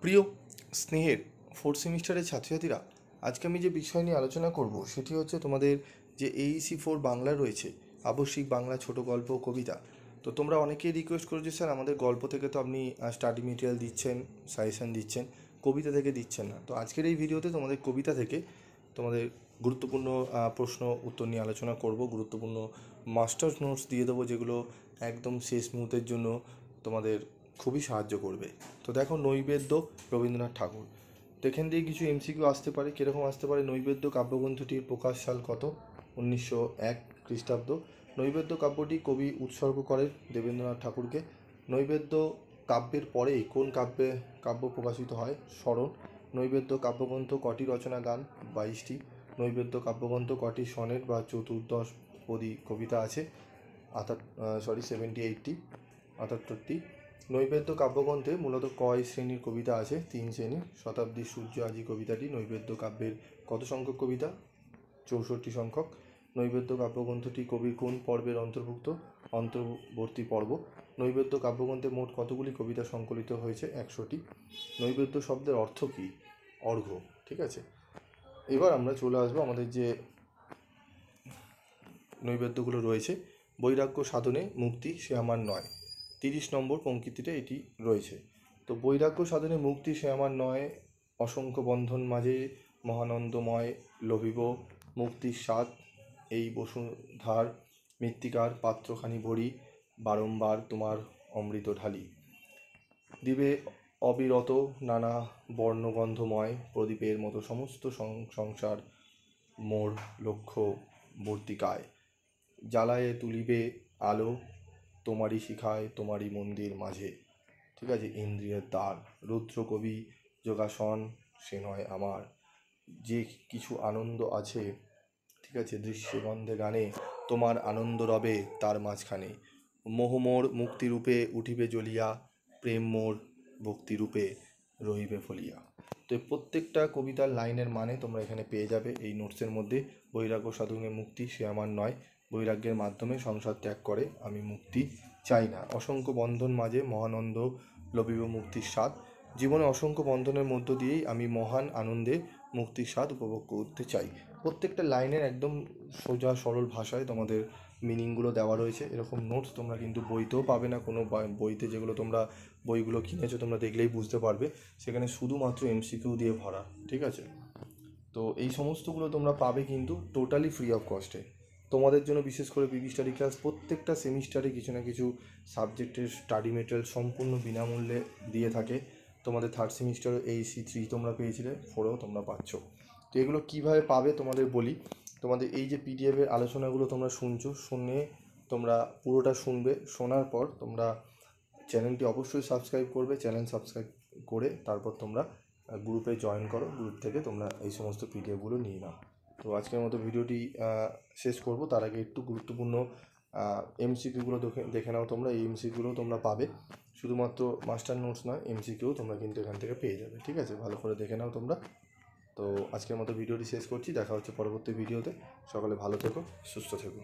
প্রিয় স্নেহের ফোর্থ সেমিস্টারের ছাত্রছাত্রীরা, আজকে আমি যে বিষয় নিয়ে আলোচনা করব সেটি হচ্ছে তোমাদের যে AEC4 বাংলা রয়েছে, আবশ্যিক বাংলা ছোট গল্প কবিতা। তো তোমরা অনেকেই রিকোয়েস্ট করছো, স্যার আমাদের গল্প থেকে তো আপনি স্টাডি মেটেরিয়াল দিচ্ছেন, সাজেশন দিচ্ছেন, কবিতা থেকে দিচ্ছেন না। তো আজকের এই ভিডিওতে তোমাদের কবিতা থেকে তোমাদের গুরুত্বপূর্ণ প্রশ্ন উত্তর নিয়ে আলোচনা করব। গুরুত্বপূর্ণ মাস্টার্স নোটস দিয়ে দেবো, যেগুলো একদম শেষ মুহূর্তের জন্য তোমাদের খুবই সাহায্য করবে। তো দেখো, নৈবেদ্য রবীন্দ্রনাথ ঠাকুর। তো এখান থেকে কিছু এমসিকিউ আসতে পারে। কীরকম আসতে পারে? নৈবেদ্য কাব্যগ্রন্থটির প্রকাশ সাল কত? 1901 খ্রিস্টাব্দ। নৈবেদ্য কাব্যটি কবি উৎসর্গ করেন দেবেন্দ্রনাথ ঠাকুরকে। নৈবেদ্য কাব্যের পরেই কোন কাব্য প্রকাশিত হয়? স্মরণ। নৈবেদ্য কাব্যগ্রন্থ কটি রচনা গান? 22টি। নৈবেদ্য কাব্যগ্রন্থ কটি সনেট বা চতুর্দশপদী কবিতা আছে? 78টি। নৈবেদ্য কাব্যগ্রন্থে মূলত কয় শ্রেণীর কবিতা আছে? 3 শ্রেণীর। শতাব্দীর সূর্য আজি কবিতাটি নৈবেদ্য কাব্যের কত সংখ্যক কবিতা? 64 সংখ্যক। নৈবেদ্য কাব্যগ্রন্থটি কবির কোন পর্বের অন্তর্ভুক্ত? অন্তর্বর্তী পর্ব। নৈবেদ্য কাব্যগ্রন্থে মোট কতগুলি কবিতা সংকলিত হয়েছে? 100টি। নৈবেদ্য শব্দের অর্থ কী? অর্ঘ্য। ঠিক আছে, এবার আমরা চলে আসবো আমাদের যে নৈবেদ্যগুলো রয়েছে। বৈরাগ্য সাধনে মুক্তি সে আমার নয়, 30 নম্বর পঙ্ক্তিতে এটি রয়েছে। তো বৈরাগ্য সাধনে মুক্তি সে আমার নয়, অসংখ্য বন্ধন মাঝে মহানন্দময় লভিব মুক্তির স্বাদ, এই বসুধার মৃত্তিকার পাত্রখানি ভরি, বারংবার তোমার অমৃত ঢালি, দিবে অবিরত নানা বর্ণগন্ধময় প্রদীপের মতো সমস্ত সংসার মোর লক্ষ্য বর্তিকায়, জ্বালায়ে তুলিবে আলো তোমারই শিখায় তোমারই মন্দির মাঝে। ঠিক আছে, ইন্দ্রিয়ের দ্বার, রুদ্র কবি যোগাসন সে নয় আমার, যে কিছু আনন্দ আছে, ঠিক আছে, দৃশ্যে গন্ধে গানে তোমার আনন্দ রবে তার মাঝখানে, মোহমোর মুক্তিরূপে উঠিবে জ্বলিয়া, প্রেম মোর ভক্তিরূপে রহিবে ফলিয়া। তো প্রত্যেকটা কবিতার লাইনের মানে তোমরা এখানে পেয়ে যাবে এই নোটসের মধ্যে। বৈরাগ্য সাধনে মুক্তি সে আমার নয়, বৈরাগ্যের মাধ্যমে সংসার ত্যাগ করে আমি মুক্তি চাই না। অসংখ্য বন্ধন মাঝে মহানন্দ লভিব মুক্তির স্বাদ, জীবনে অসংখ্য বন্ধনের মধ্য দিয়েই আমি মহান আনন্দে মুক্তির স্বাদ উপভোগ করতে চাই। প্রত্যেকটা লাইনের একদম সোজা সরল ভাষায় তোমাদের মিনিংগুলো দেওয়া রয়েছে। এরকম নোটস তোমরা কিন্তু বইতেও পাবে না। কোনো বইতে, যেগুলো তোমরা বইগুলো কিনেছো তোমরা দেখলেই বুঝতে পারবে, সেখানে শুধুমাত্র এমসিকিউ দিয়ে ভরা। ঠিক আছে, তো এই সমস্তগুলো তোমরা পাবে কিন্তু টোটালি ফ্রি অফ কস্টে। তোমাদের জন্য বিশেষ করে পিবি স্টাডি ক্লাস প্রত্যেকটা সেমিস্টারে কিছু না কিছু সাবজেক্টের স্টাডি মেটেরিয়াল সম্পূর্ণ বিনামূল্যে দিয়ে থাকে। তোমাদের থার্ড সেমিস্টারে AEC3 তোমরা পেয়েছিলে, 4ও তোমরা পাচ্ছ। তো এগুলো কীভাবে পাবে তোমাদের বলি। তোমাদের এই যে পিডিএফের আলোচনাগুলো তোমরা শুনছো, শুনে তোমরা পুরোটা শুনবে। শোনার পর তোমরা চ্যানেলটি অবশ্যই সাবস্ক্রাইব করবে। চ্যানেল সাবস্ক্রাইব করে তারপর তোমরা গ্রুপে জয়েন করো। গ্রুপ থেকে তোমরা এই সমস্ত পিডিএফগুলো নিয়ে নাও। তো আজকের মতো ভিডিওটি শেষ করব। তার আগে একটু গুরুত্বপূর্ণ এমসিকিউগুলো দেখে নাও তোমরা। এই এমসিকিউগুলো তোমরা পাবে, শুধুমাত্র মাস্টার নোটস নয়, এমসিকিউ তোমরা কিন্তু এখান থেকে পেয়ে যাবে। ঠিক আছে, ভালো করে দেখে নাও তোমরা। তো আজকের মতো ভিডিওটি শেষ করছি। দেখা হচ্ছে পরবর্তী ভিডিওতে। সকলে ভালো থেকো, সুস্থ থেকো।